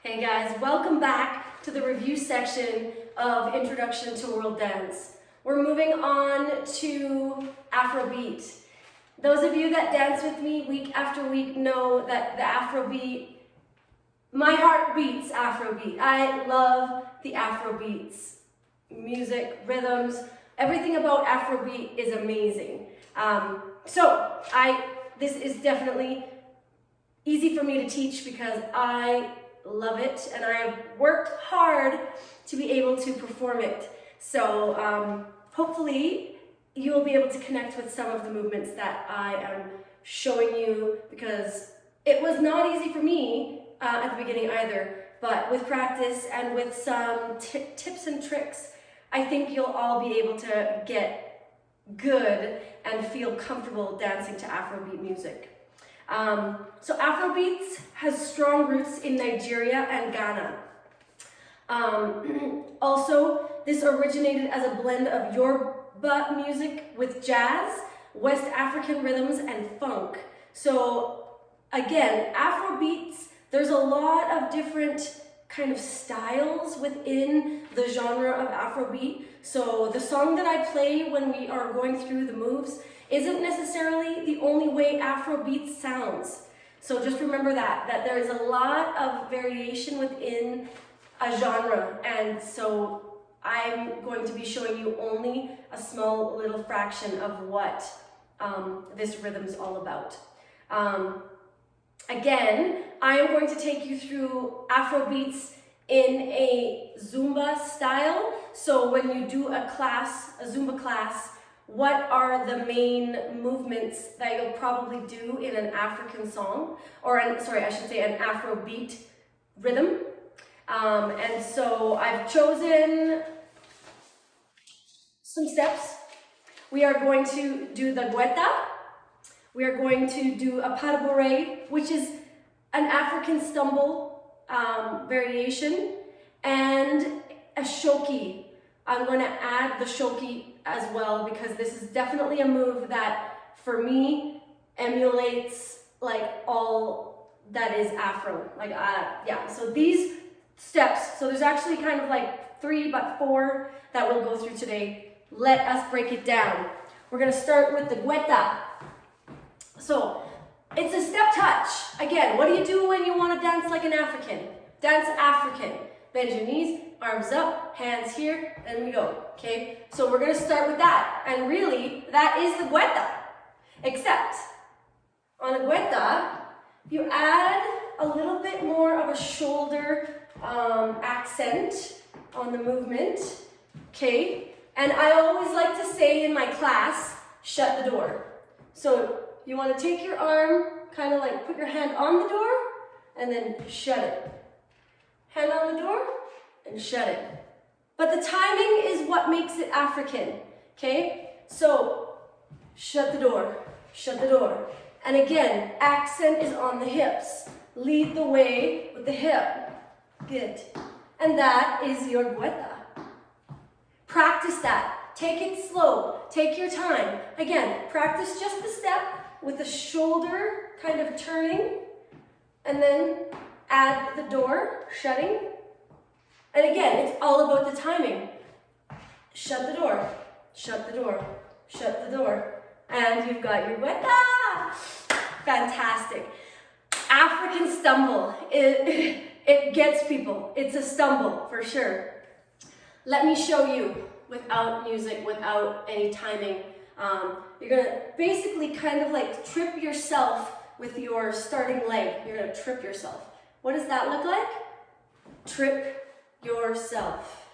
Hey guys, welcome back to the review section of Introduction to World Dance. We're moving on to Afrobeat. Those of you that dance with me week after week know that the Afrobeat, my heart beats Afrobeat. I love the Afrobeats. Music, rhythms, everything about Afrobeat is amazing. This is definitely easy for me to teach because I love it and I have worked hard to be able to perform it. So hopefully you will be able to connect with some of the movements that I am showing you, because it was not easy for me at the beginning either, but with practice and with some tips and tricks, I think you'll all be able to get good and feel comfortable dancing to Afrobeat music. So Afrobeats has strong roots in Nigeria and Ghana. Also, this originated as a blend of Yoruba music with jazz, West African rhythms, and funk. So again, Afrobeats, there's a lot of different kind of styles within the genre of Afrobeat. So the song that I play when we are going through the moves isn't necessarily the only way Afrobeat sounds. So just remember that there is a lot of variation within a genre, and so I'm going to be showing you only a small little fraction of what this rhythm is all about. Again, I am going to take you through Afrobeats in a Zumba style. So when you do a class, a Zumba class, what are the main movements that you'll probably do in an African song, or an Afrobeat rhythm? And so I've chosen some steps. We are going to do the guetta. We are going to do a pas de bourrée, which is an African stumble variation, and a shoki. I'm going to add the shoki as well, because this is definitely a move that, for me, emulates like all that is Afro. So these steps, so there's actually kind of like 3 but 4 that we'll go through today. Let us break it down. We're going to start with the guetta. So it's a step touch. Again, what do you do when you want to dance like an African? Dance African. Bend your knees, arms up, hands here, and we go, okay? So we're gonna start with that, and really, that is the guetta. Except, on a guetta, you add a little bit more of a shoulder accent on the movement, okay? And I always like to say in my class, shut the door. So you wanna take your arm, kind of like put your hand on the door, and then shut it. Hand on the door and shut it. But the timing is what makes it African, okay? So, shut the door, shut the door. And again, accent is on the hips. Lead the way with the hip. Good. And that is your guetta. Practice that. Take it slow. Take your time. Again, practice just the step with the shoulder kind of turning, and then add the door, shutting. And again, it's all about the timing. Shut the door, shut the door, shut the door. And you've got your guetta. Fantastic. African stumble. It gets people. It's a stumble for sure. Let me show you without music, without any timing. You're gonna basically kind of like trip yourself with your starting leg. You're gonna trip yourself. What does that look like? Trip yourself.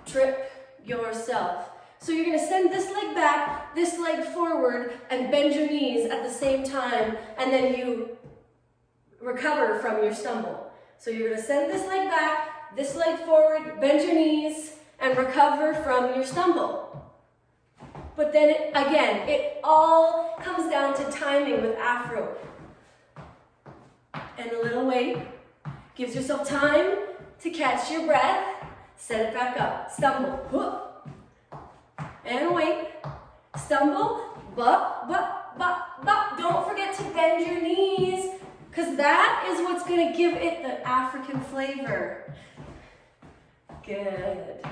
Trip yourself. So you're going to send this leg back, this leg forward, and bend your knees at the same time, and then you recover from your stumble. So you're going to send this leg back, this leg forward, bend your knees, and recover from your stumble. But then, it all comes down to timing with Afro. And a little wait. Gives yourself time to catch your breath. Set it back up. Stumble. Whoop. And wait. Stumble. But. Don't forget to bend your knees. because that is what's going to give it the African flavor. Good.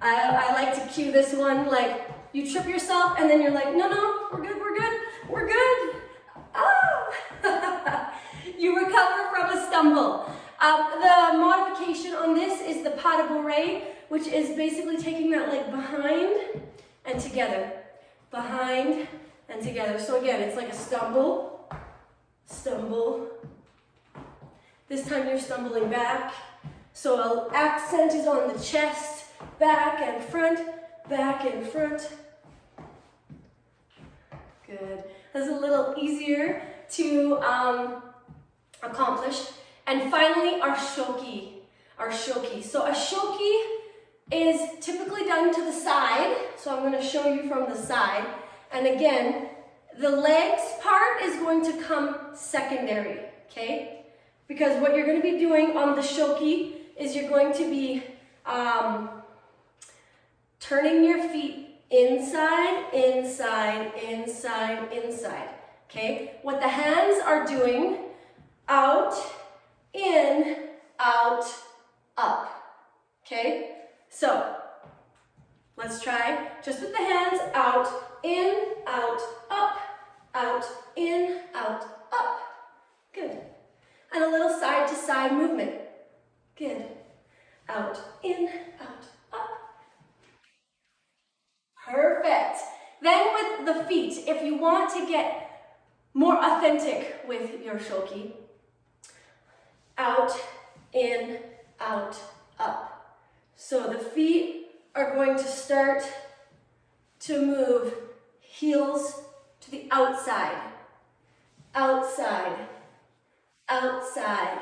I like to cue this one, like you trip yourself and then you're like, no, we're good, we're good. Ah! You recover from a stumble. The modification on this is the pas de bourrée, which is basically taking that leg behind and together. Behind and together. So again, it's like a stumble, stumble. This time you're stumbling back. So our accent is on the chest, back and front, back and front. Good. That's a little easier to accomplish. And finally, our shoki. Our shoki. So a shoki is typically done to the side. So I'm going to show you from the side. And again, the legs part is going to come secondary, okay? Because what you're going to be doing on the shoki is you're going to be turning your feet inside, inside, inside, inside, okay? What the hands are doing, out, in, out, up, okay? So, let's try just with the hands, out, in, out, up, in, out, up. Good. And a little side to side movement. Good. Out, in, out, up. Perfect. Then with the feet, if you want to get more authentic with your shoki, out, in, out, up. So the feet are going to start to move heels to the outside, outside, outside.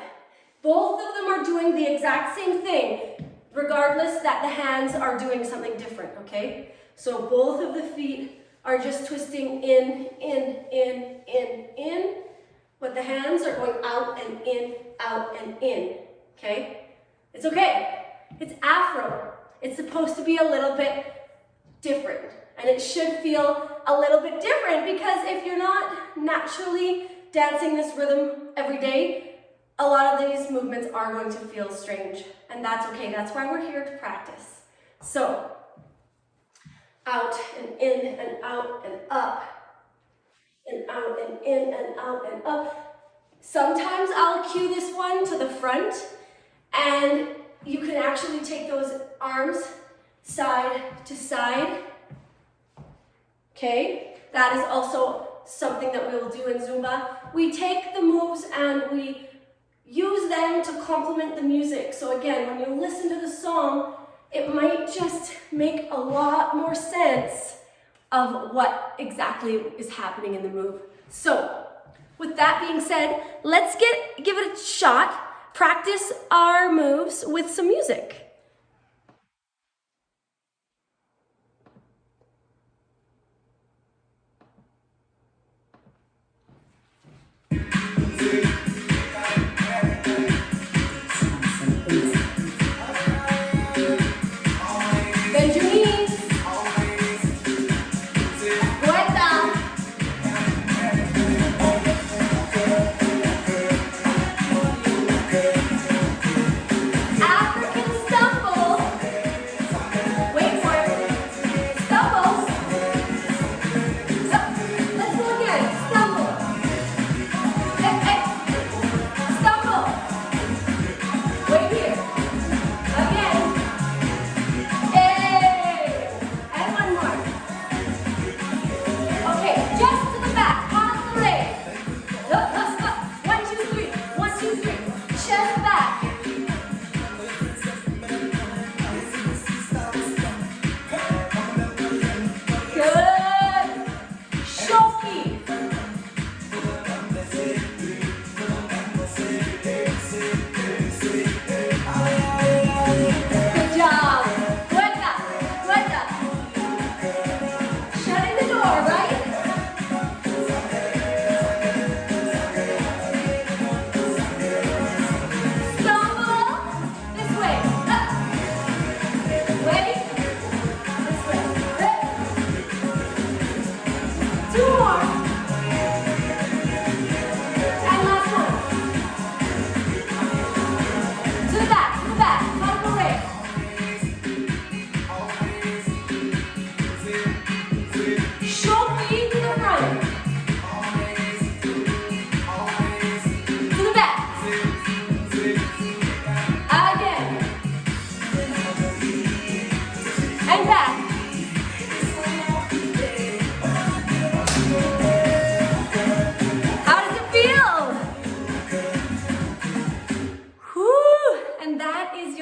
Both of them are doing the exact same thing, regardless that the hands are doing something different, okay? So both of the feet are just twisting in, but the hands are going out and in, okay? It's okay. It's Afro. It's supposed to be a little bit different, and it should feel a little bit different because if you're not naturally dancing this rhythm every day, a lot of these movements are going to feel strange, and that's okay. That's why we're here to practice. So, out and in and out and up, and out and in and out and up. Sometimes I'll cue this one to the front, and you can actually take those arms side to side. Okay, that is also something that we will do in Zumba. We take the moves and we use them to complement the music. So again, when you listen to the song, it might just make a lot more sense of what exactly is happening in the move. So, with that being said, let's give it a shot, practice our moves with some music.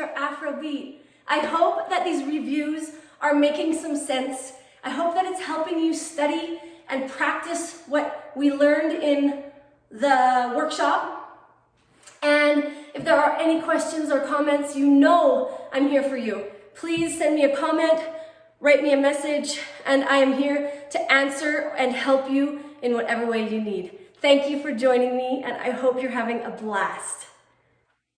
your Afrobeat. I hope that these reviews are making some sense. I hope that it's helping you study and practice what we learned in the workshop. And if there are any questions or comments, you know I'm here for you. Please send me a comment, write me a message, and I am here to answer and help you in whatever way you need. Thank you for joining me, and I hope you're having a blast.